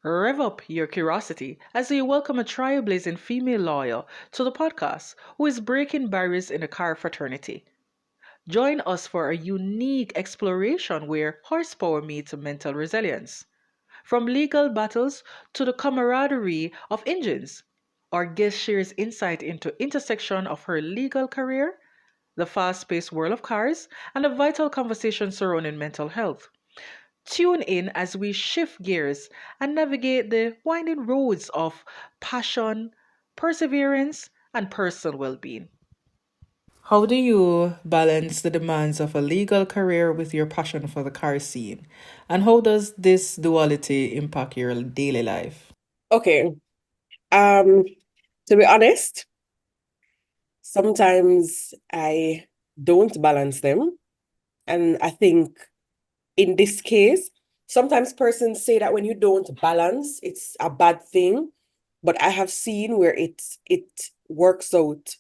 Rev up your curiosity as we welcome a trailblazing female lawyer to the podcast who is breaking barriers in the car fraternity. Join us for a unique exploration where horsepower meets mental resilience. From legal battles to the camaraderie of engines, our guest shares insight into intersection of her legal career, the fast-paced world of cars, and the vital conversation surrounding mental health. Tune in as we shift gears and navigate the winding roads of passion, perseverance, and personal well being. How do you balance the demands of a legal career with your passion for the car scene? And how does this duality impact your daily life? Okay. Um, to be honest, sometimes I don't balance them. And I think in this case, sometimes persons say that when you don't balance, it's a bad thing. But I have seen where it works out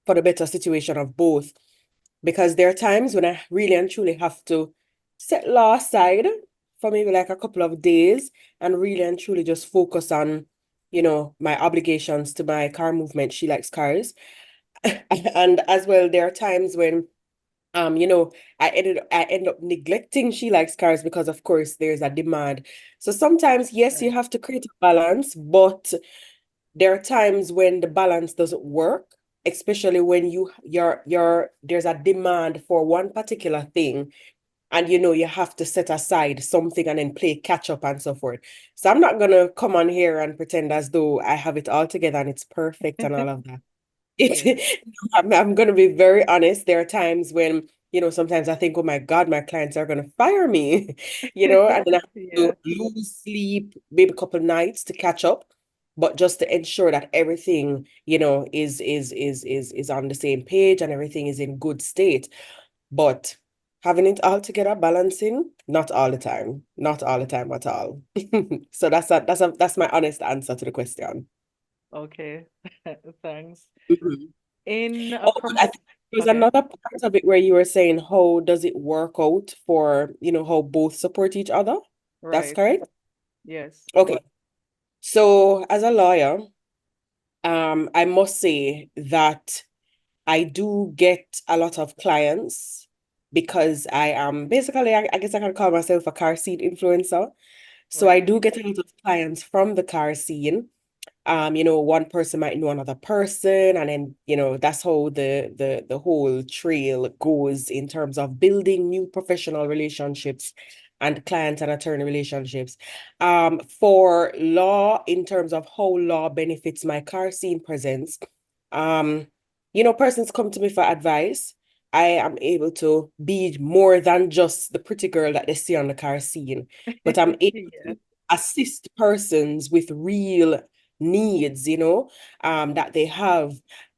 for the better situation of both. Because there are times when I really and truly have to set law aside for maybe like a couple of days and really and truly just focus on, my obligations to my car movement. She likes cars. And as well, there are times when you know, I end up neglecting she likes cars because of course there's a demand. So sometimes, yes, you Right. have to create a balance, but there are times when the balance doesn't work, especially when you're there's a demand for one particular thing, and you have to set aside something and then play catch up and so forth. So I'm not gonna come on here and pretend as though I have it all together and it's perfect and all of that. Yeah. I'm gonna be very honest. There are times when, sometimes I think, oh my God, my clients are gonna fire me, and then I have Yeah. to lose sleep maybe a couple nights to catch up, but just to ensure that everything, is on the same page and everything is in good state. But having it all together, balancing, not all the time, not all the time at all. So that's my honest answer to the question. Okay. Thanks. Mhm. In a Oh, but I prof. think there was Okay. another part of it where you were saying how does it work out for, how both support each other? That's Right. correct? Yes. Okay. So as a lawyer, I must say that I do get a lot of clients because I am basically, I guess I can call myself a car seat influencer. So I Right. do get a lot of clients from the car scene. One person might know another person, and then, that's how the whole trail goes in terms of building new professional relationships and client and attorney relationships. For law, in terms of how law benefits my car scene presence, um, persons come to me for advice. I am able to be more than just the pretty girl that they see on the car scene, but I'm able Yeah. to assist persons with real needs, that they have.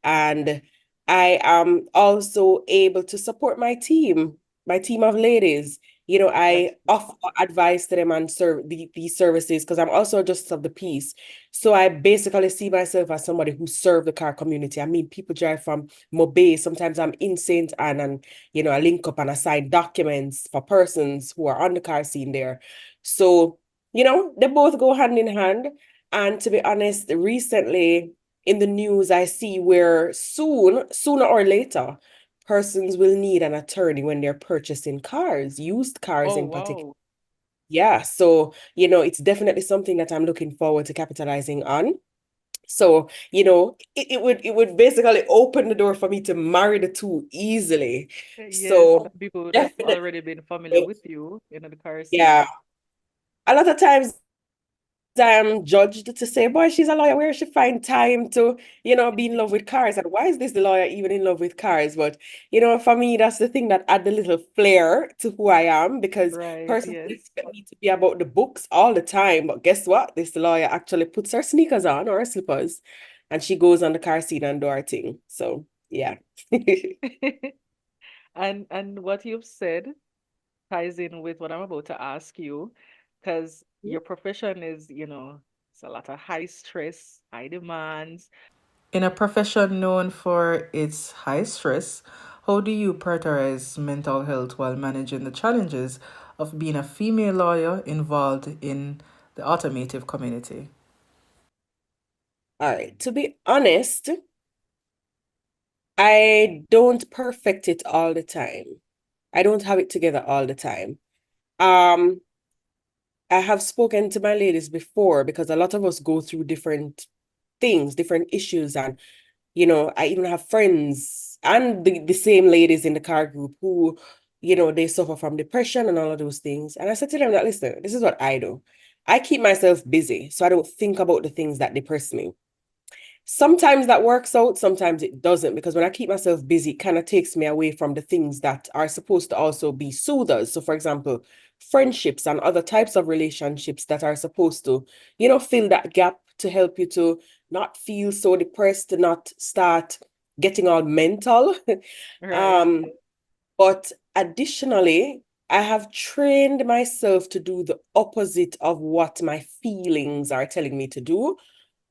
And I am also able to support my team of ladies. I That's good. offer advice to them and serve these services because I'm also a justice of the peace. So I basically see myself as somebody who serve the car community. I mean, people drive from Mobay. Sometimes I'm in St. Anne and, I link up and assign documents for persons who are on the car scene there. So, they both go hand in hand. And to be honest, recently in the news, I see where sooner or later, persons will need an attorney when they're purchasing cars, used cars Oh, in particular. wow. Yeah, so, it's definitely something that I'm looking forward to capitalizing on. So, it would basically open the door for me to marry the two easily. Yes, So, people would have definitely, already been familiar with you in the car yeah. scene. A lot of times I'm judged to say, boy, she's a lawyer. Where she find time to, be in love with cars? And why is this the lawyer even in love with cars? But, for me, that's the thing that add the little flair to who I am because Right, persons yes. expect me to be about the books all the time. But guess what? This lawyer actually puts her sneakers on or her slippers and she goes on the car seat and do her thing. So, yeah. And what you've said ties in with what I'm about to ask you, because your profession is, it's a lot of high stress, high demands. In a profession known for its high stress, how do you prioritize mental health while managing the challenges of being a female lawyer involved in the automotive community? All right. To be honest, I don't perfect it all the time. I don't have it together all the time. Um, I have spoken to my ladies before because a lot of us go through different things, different issues, and I even have friends and the same ladies in the car group who, they suffer from depression and all of those things. And I said to them that, listen, this is what I do. I keep myself busy so I don't think about the things that depress me. Sometimes that works out, sometimes it doesn't, because when I keep myself busy, it kind of takes me away from the things that are supposed to also be soothers. So, for example, friendships and other types of relationships that are supposed to, fill that gap to help you to not feel so depressed, to not start getting all mental. Right. Um, but additionally, I have trained myself to do the opposite of what my feelings are telling me to do,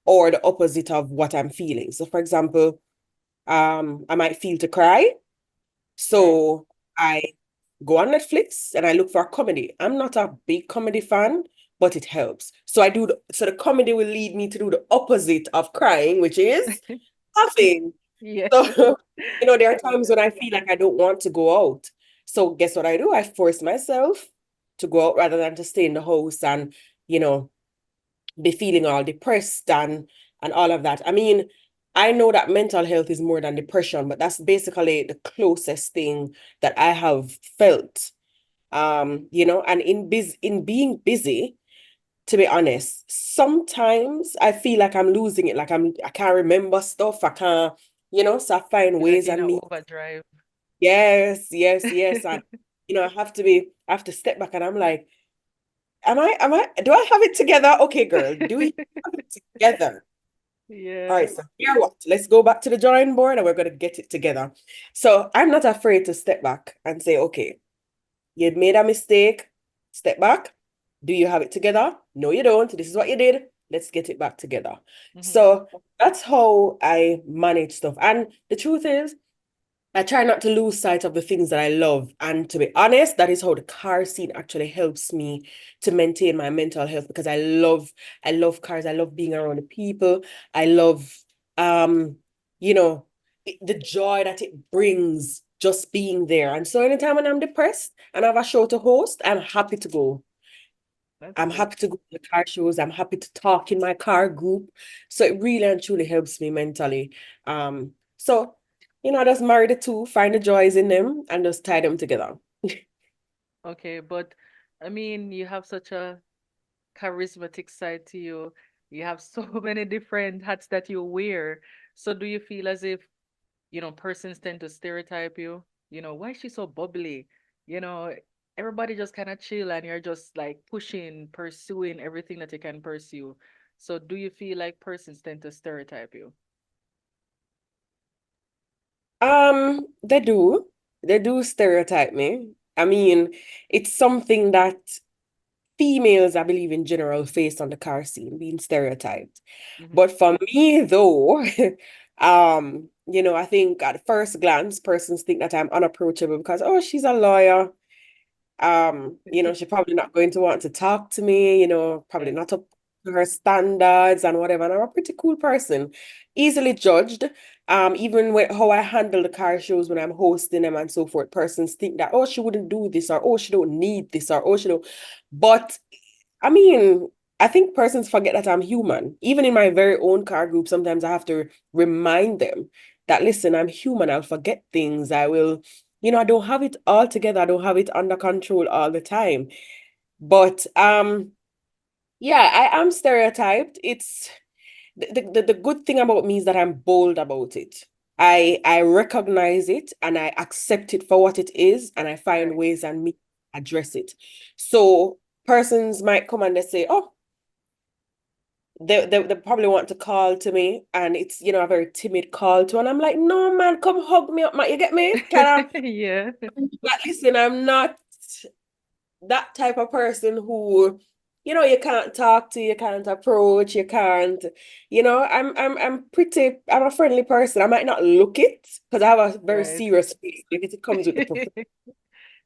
or the opposite of what I'm feeling. So for example, I might feel to cry. Right. So I go on Netflix and I look for a comedy. I'm not a big comedy fan, but it helps. So so the comedy will lead me to do the opposite of crying, which is laughing. Yes. So, there are times when I feel like I don't want to go out. So guess what I do? I force myself to go out rather than to stay in the house and, you know, be feeling all depressed and all of that. I mean, I know that mental health is more than depression, but that's basically the closest thing that I have felt. And in being busy, to be honest, sometimes I feel like I'm losing it, like I can't remember stuff. I can't, so I find You're like ways in and a me. overdrive. Yes, yes, yes. And I have to step back and I'm like, do I have it together? Okay, girl, do we have it together? All Yeah. right, so here what? Let's go back to the drawing board and we're going to get it together. So I'm not afraid to step back and say, okay, you made a mistake. Step back. Do you have it together? No, you don't. This is what you did. Let's get it back together. Hmm. So that's how I manage stuff. And the truth is, I try not to lose sight of the things that I love. And to be honest, that is how the car scene actually helps me to maintain my mental health because I love cars. I love being around the people. I love, um, the joy that it brings just being there. And so anytime when I'm depressed and I have a show to host, I'm happy to go. That's I'm good. happy to go to the car shows. I'm happy to talk in my car group. So it really and truly helps me mentally. So, I just marry the two, find the joys in them, and just tie them together. Okay, but I mean, you have such a charismatic side to you. You have so many different hats that you wear. So do you feel as if, persons tend to stereotype you? Why is she so bubbly? You know, everybody just kind of chill and you're just like pushing, pursuing everything that you can pursue. So do you feel like persons tend to stereotype you? They do. They do stereotype me. I mean, it's something that females, I believe, in general, face on the car scene, being stereotyped. Hmm. But for me, though, I think at first glance, persons think that I'm unapproachable because, oh, she's a lawyer. She's probably not going to want to talk to me, probably Yes. not up to her standards and whatever. And I'm a pretty cool person, easily judged. Even with how I handle the car shows when I'm hosting them and so forth, persons think that, oh, she wouldn't do this, or oh, she don't need this, or oh, she don't. But I mean, I think persons forget that I'm human. Even in my very own car group, sometimes I have to remind them that, listen, I'm human. I'll forget things. I will, I don't have it all together. I don't have it under control all the time. But yeah, I am stereotyped. It's the good thing about me is that I'm bold about it. I recognize it and I accept it for what it is, and I find Right. ways and me address it. So persons might come and they say, oh, they probably want to call to me and it's a very timid call to, and I'm like, no man, come hug me up, man. You get me? Kind of, Yeah. but listen, I'm not that type of person who, you can't talk to, you can't approach, you can't, I'm a friendly person. I might not look it because I have a very Right. serious face. Like it comes with the profession.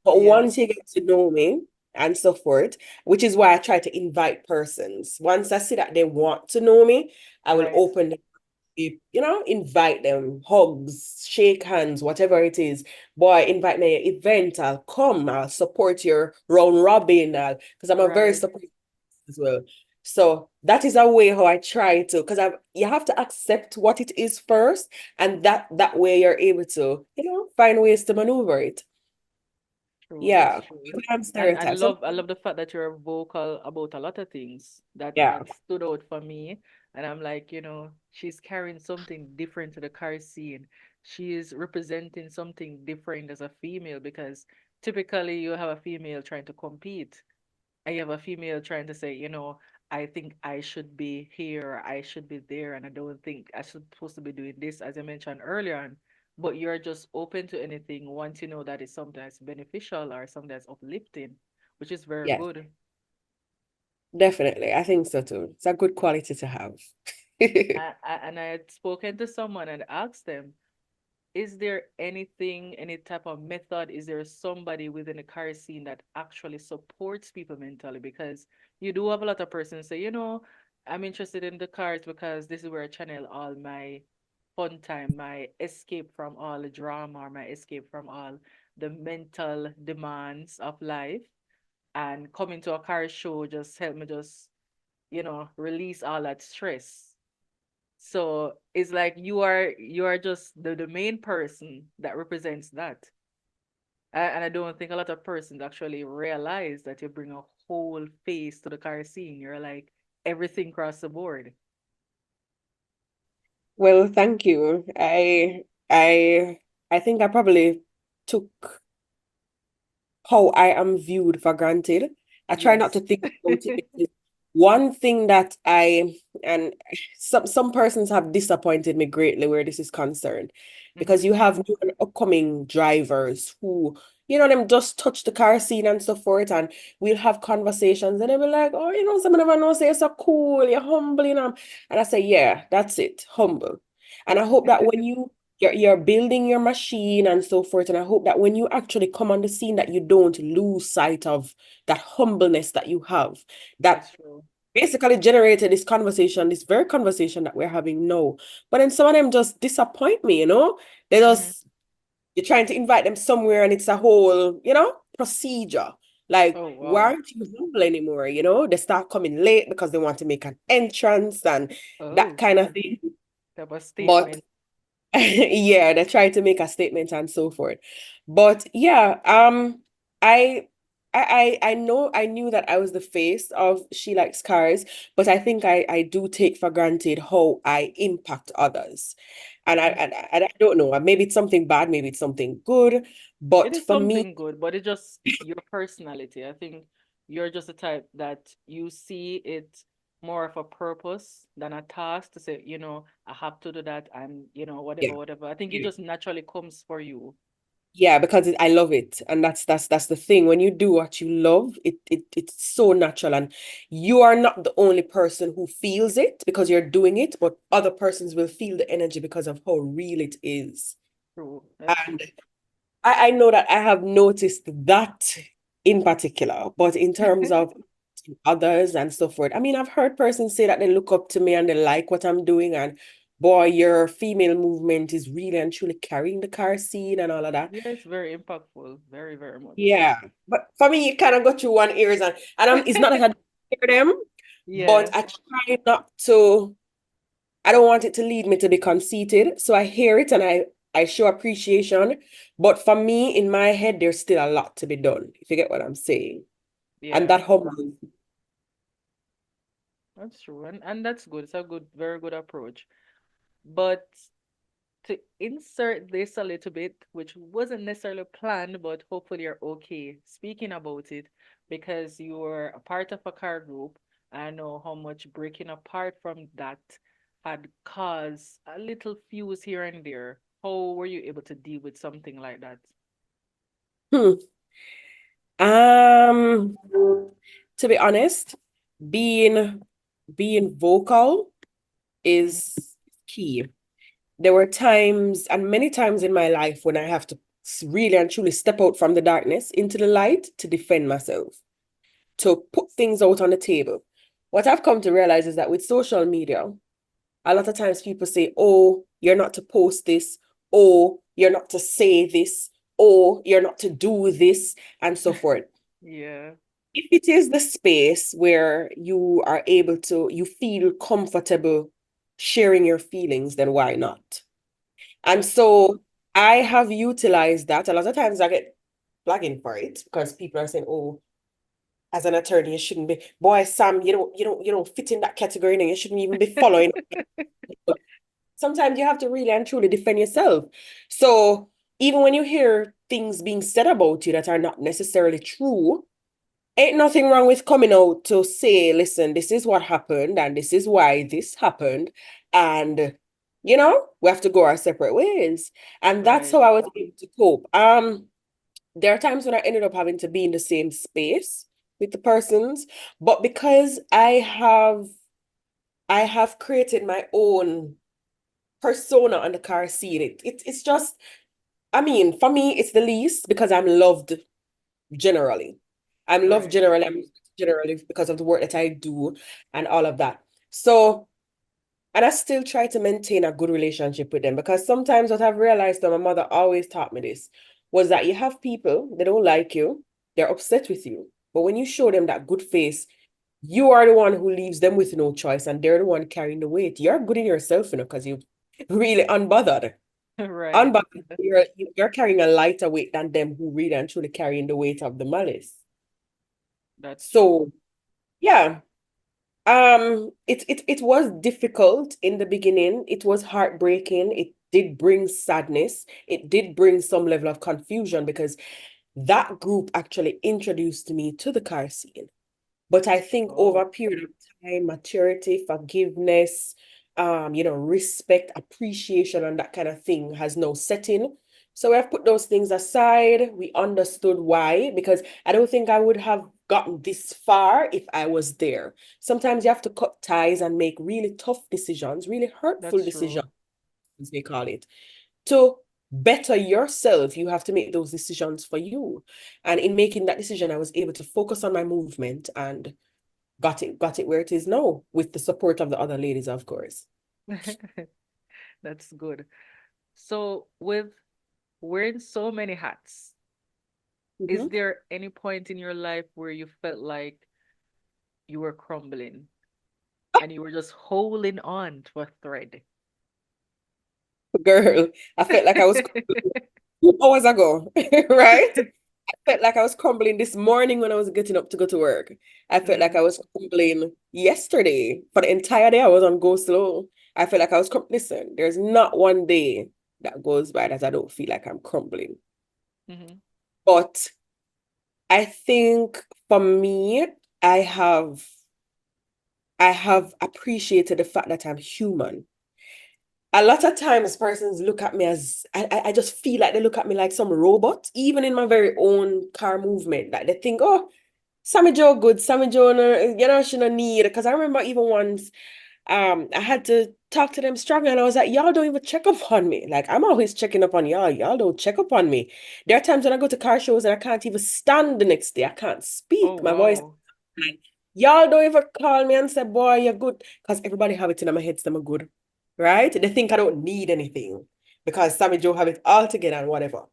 But Yeah. once you get to know me, and so forth, which is why I try to invite persons. Once I see that they want to know me, I will Right. open the invite them, hugs, shake hands, whatever it is. Boy, invite me to your event. I'll come. I'll support your round robin. Because I'm a very Right. supportive as well. So that is a way how I try to, because I you have to accept what it is first, and that way you're able to, find ways to maneuver it. True, that's Yeah. true. We have And stereotypes. Some, I love the fact that you're vocal about a lot of things yeah. that stood out for me. And I'm like, she's carrying something different to the car scene. She is representing something different as a female because typically you have a female trying to compete. I have a female trying to say, I think I should be here, I should be there, and I don't think I should supposed to be doing this, as I mentioned earlier on. But you're just open to anything once you know that it's something that's beneficial or something that's uplifting, which is very Yeah, good. definitely. I think so too. It's a good quality to have. And I had spoken to someone and asked them, is there anything, any type of method? Is there somebody within the car scene that actually supports people mentally? Because you do have a lot of persons say, I'm interested in the cars because this is where I channel all my fun time, my escape from all the drama, or my escape from all the mental demands of life. And coming to a car show just help me just, release all that stress. So it's like you are just the main person that represents that. And I don't think a lot of persons actually realize that you bring a whole face to the car scene. You're like everything across the board. Well, thank you. I think I probably took how I am viewed for granted. I try not Yes. to think about it because one thing that and some persons have disappointed me greatly where this is concerned, because Mm-hmm. you have new and upcoming drivers who, them just touch the car scene and so forth, and we'll have conversations and they'll be like, oh, some of them know say you're so cool, you're humble, and I say, yeah, that's it, humble. And I hope that when you're building your machine and so forth. And I hope that when you actually come on the scene, that you don't lose sight of that humbleness that you have, that That's true. basically generated this conversation, this very conversation that we're having now. But then some of them just disappoint me. They Mm-hmm. just, you're trying to invite them somewhere and it's a whole, procedure. Like, Oh why wow. aren't you humble anymore? They start coming late because they want to make an entrance and that Oh, kind of thing. that was But statement. yeah, they try to make a statement and so forth. But yeah, I I knew that I was the face of She Likes Cars, but I think I do take for granted how I impact others. And I don't know, maybe it's something bad, maybe it's something good, It but is for me, something good, but it's just your personality. I think you're just the type that you see it more of a purpose than a task to say, I have to do that and, whatever, yeah. whatever. I think it just naturally comes for you. Yeah, because I love it, and that's the thing. When you do what you love, it's so natural, and you are not the only person who feels it because you're doing it, but other persons will feel the energy because of how real it is. True. That's And true. I know that I have noticed that in particular, but in terms of others and so forth, I mean, I've heard persons say that they look up to me and they like what I'm doing, and boy, your female movement is really and truly carrying the car scene and all of that. Yeah, it's very impactful. Very, very much. Yeah, but for me, it kind of go through one ears, and it's not that I don't hear them, but Yeah. I try not to. I don't want it to lead me to be conceited, so I hear it and I show appreciation. But for me, in my head, there's still a lot to be done. If you get what I'm saying, and Yeah. that humble. That's true. And that's good. It's a good, very good approach. But to insert this a little bit, which wasn't necessarily planned, but hopefully you're okay speaking about it because you were a part of a car group. I know how much breaking apart from that had caused a little fuse here and there. How were you able to deal with something like that? Hmm. Um, to be honest, being being vocal Mhm. is key. There were times and many times in my life when I have to really and truly step out from the darkness into the light to defend myself. to put things out on the table. What I've come to realize is that with social media, a lot of times people say, oh, you're not to post this, oh, you're not to say this, oh, you're not to do this, and so forth. Yeah. If it is the space where you are able to, you feel comfortable sharing your feelings, then why not? And That's true. so I have utilized that. A lot of times I get flagging for it because people are saying, oh, as an attorney, you shouldn't be, boy, Sam, you don't fit in that category and you shouldn't even be following. Sometimes you have to really and truly defend yourself. So even when you hear things being said about you that are not necessarily true, ain't nothing wrong with coming out to say, listen, this is what happened and this is why this happened. And we have to go our separate ways. And that's Right. how I was able to cope. There are times when I ended up having to be in the same space with the persons, but because I have created my own persona on the car scene. It's just, I mean, for me, it's the least because I'm loved generally. I'm loved Right. generally. I'm generally because of the work that I do and all of that. So, and I still try to maintain a good relationship with them because sometimes what I've realized, that my mother always taught me this, was that you have people, they don't like you, they're upset with you. But when you show them that good face, you are the one who leaves them with no choice and they're the one carrying the weight. You're good in yourself, because you really unbothered. Right. Unbothered. You're carrying a lighter weight than them who really and truly carrying the weight of the malice. That's true. So yeah, it was difficult in the beginning. It was heartbreaking. It did bring sadness. It did bring some level of confusion because that group actually introduced me to the car scene. But I think over Oh, a period of time, maturity, forgiveness, respect, appreciation, and that kind of thing has now set in. So we have put those things aside. We understood why, because I don't think I would have gotten this far if I was there. Sometimes you have to cut ties and make really tough decisions, really hurtful that's decisions, true. as they call it. To better yourself, you have to make those decisions for you. And in making that decision, I was able to focus on my movement and got it where it is now with the support of the other ladies, of course. That's good. So, with wearing so many hats, is Mhm. there any point in your life where you felt like you were crumbling and you were just holding on to a thread? Girl, I felt like I was crumbling 2 hours ago, right? I felt like I was crumbling this morning when I was getting up to go to work. I felt like I Mhm. was crumbling yesterday. For the entire day, I was on go slow. I felt like I was listen, there's not one day that goes by that I don't feel like I'm crumbling. Mhm. But I think for me, I have I have appreciated the fact that I'm human. A lot of times persons look at me as I just feel like they look at me like some robot, even in my very own car movement. Like they think, oh, Sammy Joe good, Sammy Joe, no, she no need. Because I remember even once I had to talk to them strong and I was like, y'all don't even check up on me. Like I'm always checking up on y'all. Y'all don't check up on me. There are times when I go to car shows and I can't even stand the next day. I can't Oh, speak. My voice. wow. Y'all don't even call me and say, boy, you're good. Because everybody have it in my head, so I'm good. Right? They think I don't need anything because Sammy Joe have it all together and whatever.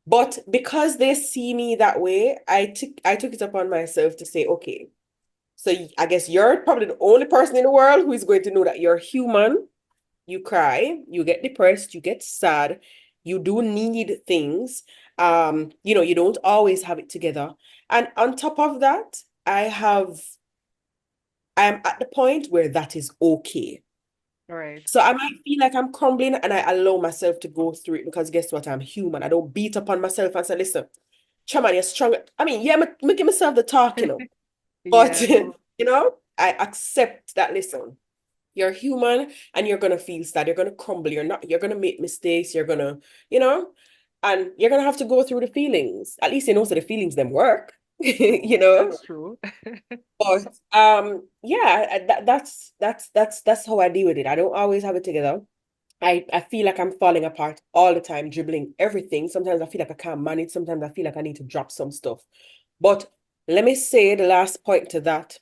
But because they see me that way, I took it upon myself to say, okay, so I guess you're probably the only person in the world who is going to know that you're human. You cry, you get depressed, you get sad, you do need things. You don't always have it together. And on top of that, I'm at the point where that is okay. Right. So I might feel like I'm crumbling and I allow myself to go through it because guess what? I'm human. I don't beat up on myself and say, listen, Chaman, you're strong. I mean, yeah, I'm making myself the talk. But, Yeah. I accept that, listen, you're human and you're gonna feel sad. You're gonna crumble. You're gonna make mistakes. You're gonna, you know, and you're gonna have to go through the feelings. At least you know so the feelings them work. you know. That's true. But yeah, that's how I deal with it. I don't always have it together. I feel like I'm falling apart all the time, dribbling everything. Sometimes I feel like I can't manage. Sometimes I feel like I need to drop some stuff. But let me say the last point to that.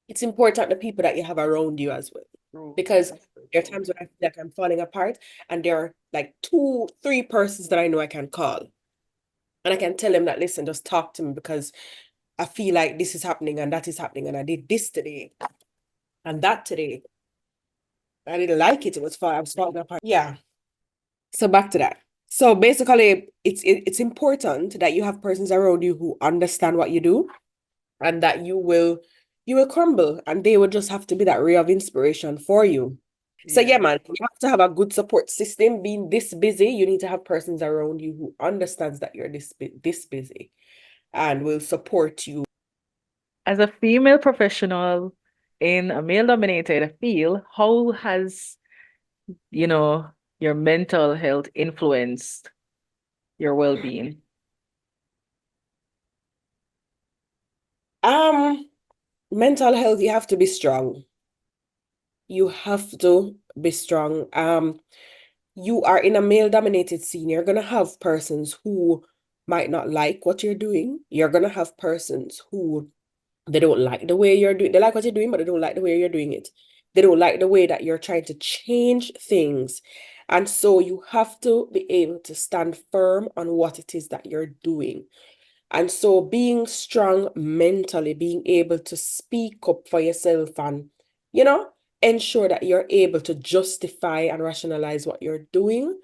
It's important the people that you have around you as well. True. Because That's very there are true. times when I feel like I'm falling apart, and there are like two, three persons that I know I can call. And I can tell them that, listen, just talk to me because I feel like this is happening and that is happening. And I did this today and that today. I didn't like it. It was far. I was falling apart. Yeah. So back to that. So basically, it's important that you have persons around you who understand what you do, and that you will crumble, and they will just have to be that ray of inspiration for you. So yeah, Yeah. man, you have to have a good support system. Being this busy, you need to have persons around you who understands that you're this busy and will support you. As a female professional in a male-dominated field, how has, you know, your mental health influenced your well-being? Um, Mental health, you have to be strong. You have to be strong. You are in a male-dominated scene. You're gonna have persons who might not like what you're doing. You're gonna have persons who they don't like the way you're doing. They like what you're doing, but they don't like the way you're doing it. They don't like the way that you're trying to change things. And so you have to be able to stand firm on what it is that you're doing. And so being strong mentally, being able to speak up for yourself and, you know, ensure that you're able to justify and rationalize what you're doing,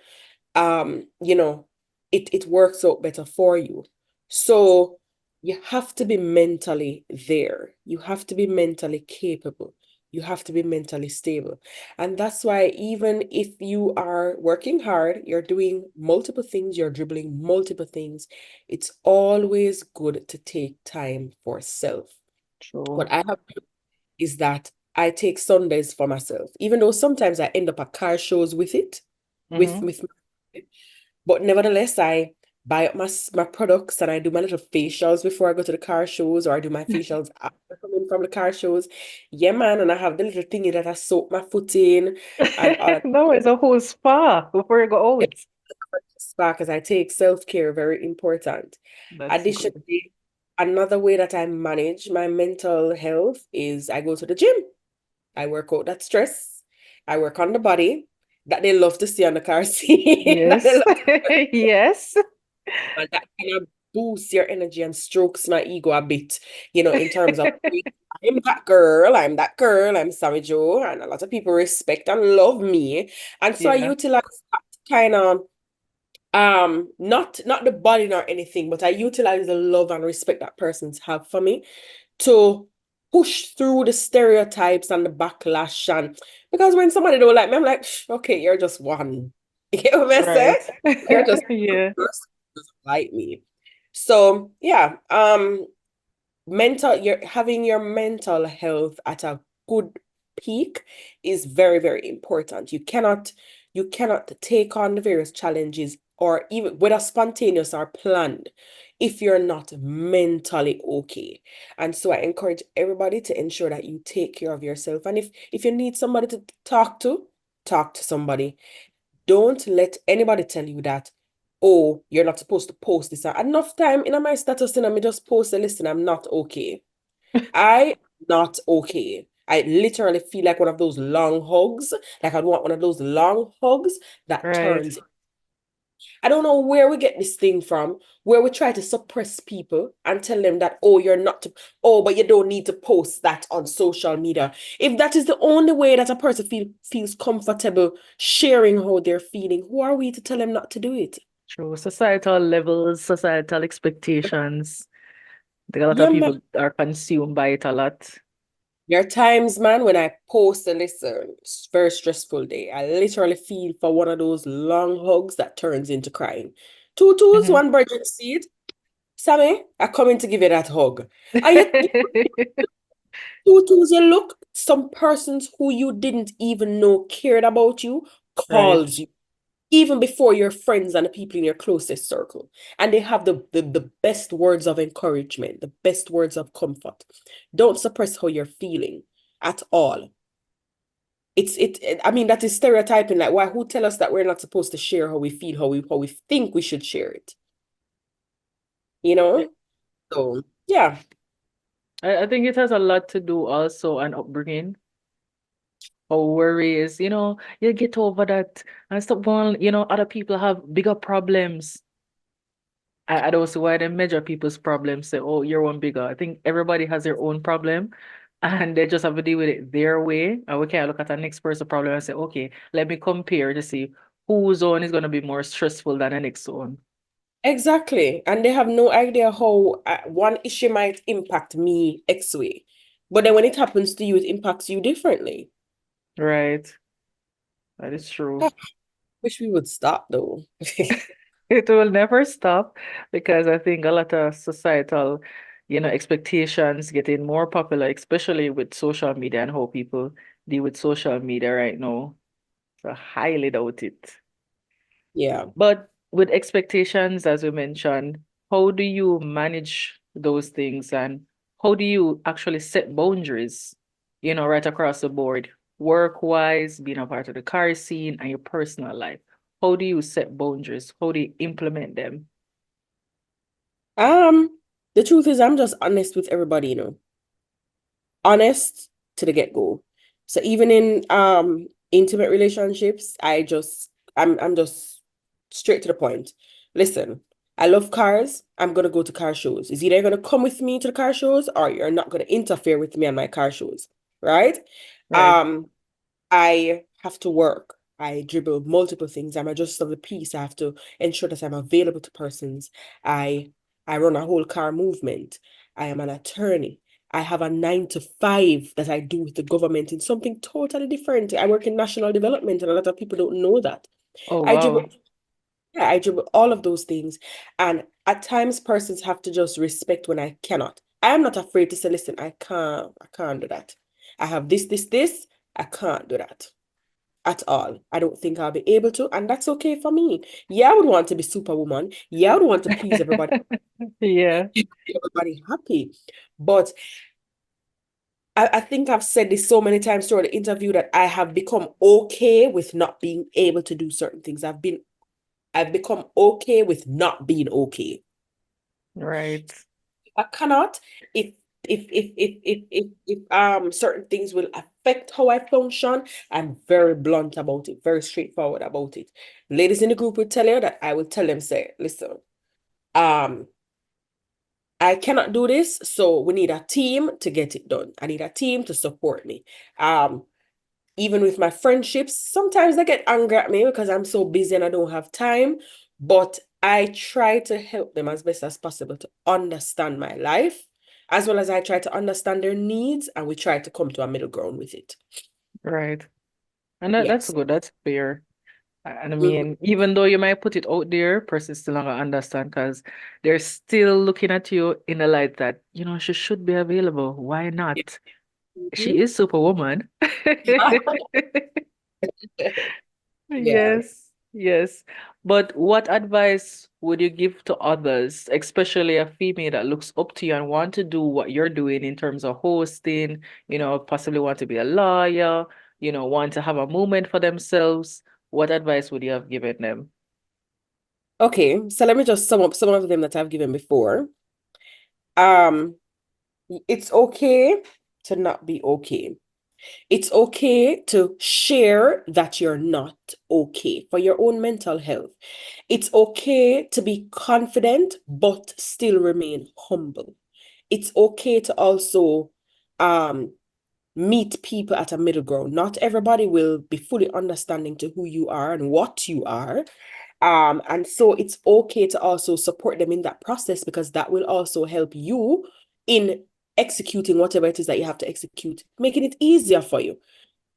you know, it works out better for you. So you have to be mentally there. You have to be mentally capable. You have to be mentally stable. And that's why even if you are working hard, you're doing multiple things, you're dribbling multiple things, it's always good to take time for self. True. What I have is that I take Sundays for myself, even though sometimes I end up at car shows with it, with Mm-hmm. with but nevertheless, I buy up my products and I do my little facials before I go to the car shows, or I do my facials after coming from the car shows. Yeah, man, and I have the little thingy that I soak my foot in and all of No, it's a whole spa before you go that out. spa because I take self-care very important. That's good. Additionally, another way that I manage my mental health is I go to the gym. I work out that stress. I work on the body that they love to see on the car seat. That they Yes. love Yes. and that kind of boosts your energy and strokes my ego a bit, in terms of I'm that girl, I'm Sammy Joe, and a lot of people respect and love me. And so I Yeah. utilize that kind of not the body nor anything, but I utilize the love and respect that persons have for me to push through the stereotypes and the backlash. And because when somebody don't like me, I'm like, okay, you're just one. You get what I say? Right. You're just one Yeah. person who doesn't like me. So yeah, you're having your mental health at a good peak is very, very important. You cannot take on the various challenges, or even whether spontaneous or planned, if you're not mentally okay. And so I encourage everybody to ensure that you take care of yourself. And if you need somebody to talk to somebody. Don't let anybody tell you that, oh, you're not supposed to post this. Enough time in my status, and I just post a listen, I'm not okay. I not okay. I literally feel like one of those long hugs. Like I'd want one of those long hugs that Right. turns. I don't know where we get this thing from, where we try to suppress people and tell them that, oh, you're not to, oh, but you don't need to post that on social media. If that is the only way that a person feels comfortable sharing how they're feeling, who are we to tell them not to do it? True. Societal levels, societal expectations. I think a lot of Yeah, man. people are consumed by it a lot. There are times, man, when I post a listen, it's a very stressful day. I literally feel for one of those long hugs that turns into crying. Two twos, Mhm. one virgin seed. Sammy, I come in to give you that hug. And you two twos, you look, some persons who you didn't even know cared about you Right. calls you, even before your friends and the people in your closest circle. And they have the best words of encouragement, the best words of comfort. Don't suppress how you're feeling at all. I mean, that is stereotyping. Like, why? Who tell us that we're not supposed to share how we feel, how we think we should share it? You Yeah. know. So yeah. I think it has a lot to do also an upbringing or worries, you get over that and stop going, other people have bigger problems. I don't see why they measure people's problems, say, oh, you're one bigger. I think everybody has their own problem and they just have to deal with it their way. And we can't look at the next person's problem and say, okay, let me compare to see whose own is going to be more stressful than the next one. Exactly. And they have no idea how one issue might impact me X way. But then when it happens to you, it impacts you differently. Right. That is true. Wish we would stop though. It will never stop because I think a lot of societal, expectations getting more popular, especially with social media and how people deal with social media right now. So I highly doubt it. Yeah. But with expectations, as we mentioned, how do you manage those things and how do you actually set boundaries, right across the board, work-wise, being a part of the car scene and your personal life? How do you set boundaries? How do you implement them? Um, the truth is I'm just honest with everybody, honest to the get-go. So even in intimate relationships, I'm just straight to the point. Listen, I love cars. I'm gonna go to car shows. Is either you're gonna come with me to the car shows or you're not gonna interfere with me on my car shows, right? Right. Um, I have to work. I dribble multiple things. I'm a justice of the peace. I have to ensure that I'm available to persons. I I run a whole car movement. I am an attorney. I have a 9 to 5 that I do with the government in something totally different. I work in national development, and a lot of people don't know that. Oh, I dribble, wow. yeah, I dribble all of those things. And at times persons have to just respect when I cannot. I am not afraid to say, listen, I can't do that. I have this. I can't do that at all. I don't think I'll be able to, and that's okay for me. Yeah, I would want to be superwoman. Yeah, I would want to please everybody, Yeah, keep everybody happy. But I think I've said this so many times throughout the interview that I have become okay with not being able to do certain things. I've become okay with not being okay. right, I cannot if certain things will affect how I function, I'm very blunt about it, very straightforward about it. Ladies in the group will tell you that I will tell them, say, listen, um, I cannot do this, so we need a team to get it done. I need a team to support me. Um, Even with my friendships, sometimes they get angry at me because I'm so busy and I don't have time. But I try to help them as best as possible to understand my life, as well as I try to understand their needs, and we try to come to a middle ground with it. right. And that's Yes. good. That's fair. And I Mhm. mean, even though you might put it out there, person's still not gonna understand because they're still looking at you in a light that, she should be available. Why Yeah. not? She Mhm. is Superwoman. Yeah. Yes, yes. But what advice would you give to others, especially a female that looks up to you and want to do what you're doing in terms of hosting, possibly want to be a lawyer, want to have a moment for themselves? What advice would you have given them? Okay, so let me just sum up some of them that I've given before. Um, it's okay to not be okay. It's okay to share that you're not okay for your own mental health. It's okay to be confident, but still remain humble. It's okay to also um, meet people at a middle ground. Not everybody will be fully understanding to who you are and what you are. And so it's okay to also support them in that process because that will also help you in executing whatever it is that you have to execute, making it easier for you,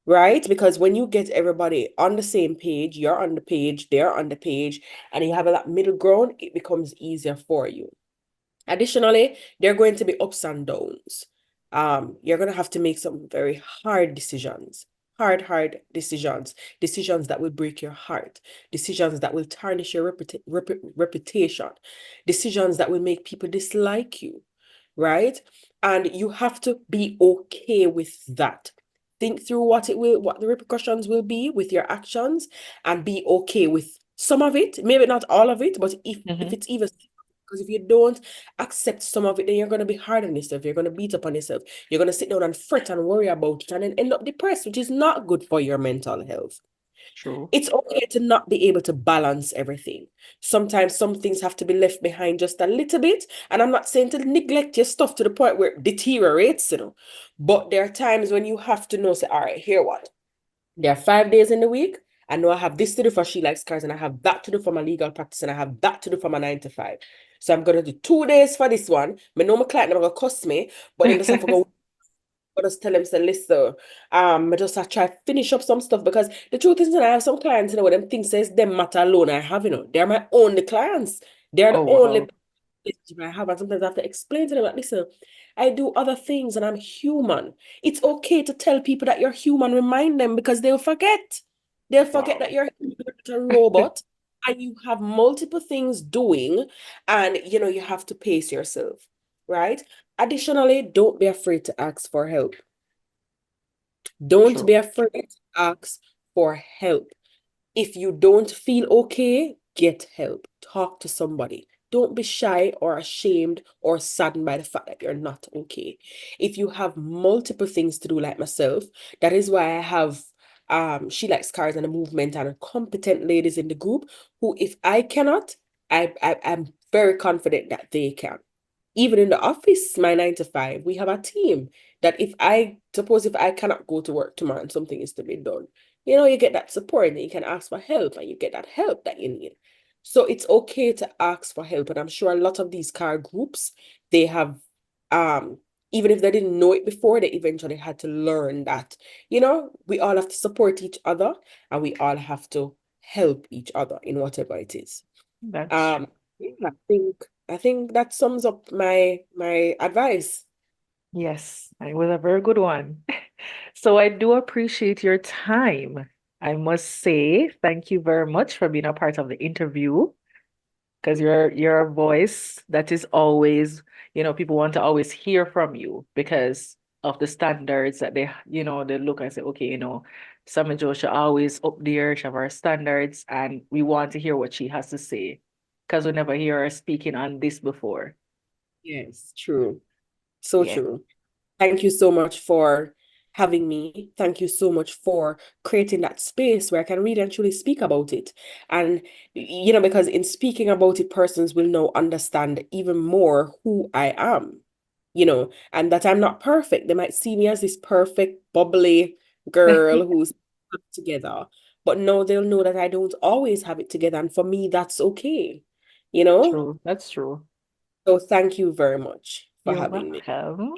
right? Because when you get everybody on the same page, you're on the page, they're on the page, and you have that middle ground, it becomes easier for you. Additionally, there are going to be ups and downs. You're going to have to make some very hard decisions, hard decisions, decisions that will break your heart, decisions that will tarnish your reputation, decisions that will make people dislike you, right? And you have to be okay with that. Think through what the repercussions will be with your actions, and be okay with some of it, maybe not all of it, but if Hmm. it's even Because if you don't accept some of it, then you're going to be hard on yourself. You're going to beat up on yourself. You're going to sit down and fret and worry about it and then end up depressed, which is not good for your mental health. True. It's okay to not be able to balance everything. Sometimes some things have to be left behind just a little bit. And I'm not saying to neglect your stuff to the point where it deteriorates, But there are times when you have to know, say, all right, here what? There are 5 days in the week. I know I have this to do for She Likes Cars, and I have that to do for my legal practice, and I have that to do for my 9 to 5. So I'm gonna do 2 days for this one. I know my client never gonna cost me, but then just have to go I just tell them, say, listen, I just have to try to finish up some stuff because the truth is that I have some clients, what them things says them matter alone I have, They're my only clients. They're Oh, the only wow. relationship I have. And sometimes I have to explain to them, like, listen, I do other things and I'm human. It's okay to tell people that you're human, remind them because they'll forget. They'll forget that Wow. you're not a robot and you have multiple things doing and you have to pace yourself, right? Additionally, don't be afraid to ask for help. Don't be True. afraid to ask for help. If you don't feel okay, get help. Talk to somebody. Don't be shy or ashamed or saddened by the fact that you're not okay. If you have multiple things to do, like myself, that is why I have She Likes Cars and a movement and competent ladies in the group who, if I cannot, I'm very confident that they can. Even in the office, my 9 to 5, we have a team that if I suppose if I cannot go to work tomorrow and something is to be done, you get that support and you can ask for help and you get that help that you need. So it's okay to ask for help. And I'm sure a lot of these car groups, they have, um, even if they didn't know it before, they eventually had to learn that, we all have to support each other and we all have to help each other in whatever it is. That's Um, yeah, I think that sums up my advice. Yes, it was a very good one. So I do appreciate your time. I must say thank you very much for being a part of the interview because you're a voice that is always, people want to always hear from you because of the standards that they look and say, okay, Sammy Jo should always up there, she have her standards, and we want to hear what she has to say because we never hear her speaking on this before. Yes, true. So Yeah. true. Thank you so much for having me. Thank you so much for creating that space where I can really and truly speak about it. And, because in speaking about it, persons will now understand even more who I am, and that I'm not perfect. They might see me as this perfect, bubbly girl who's put together. But no, they'll know that I don't always have it together. And for me, that's okay, you know? True. That's true. So thank you very much for You're having me. welcome.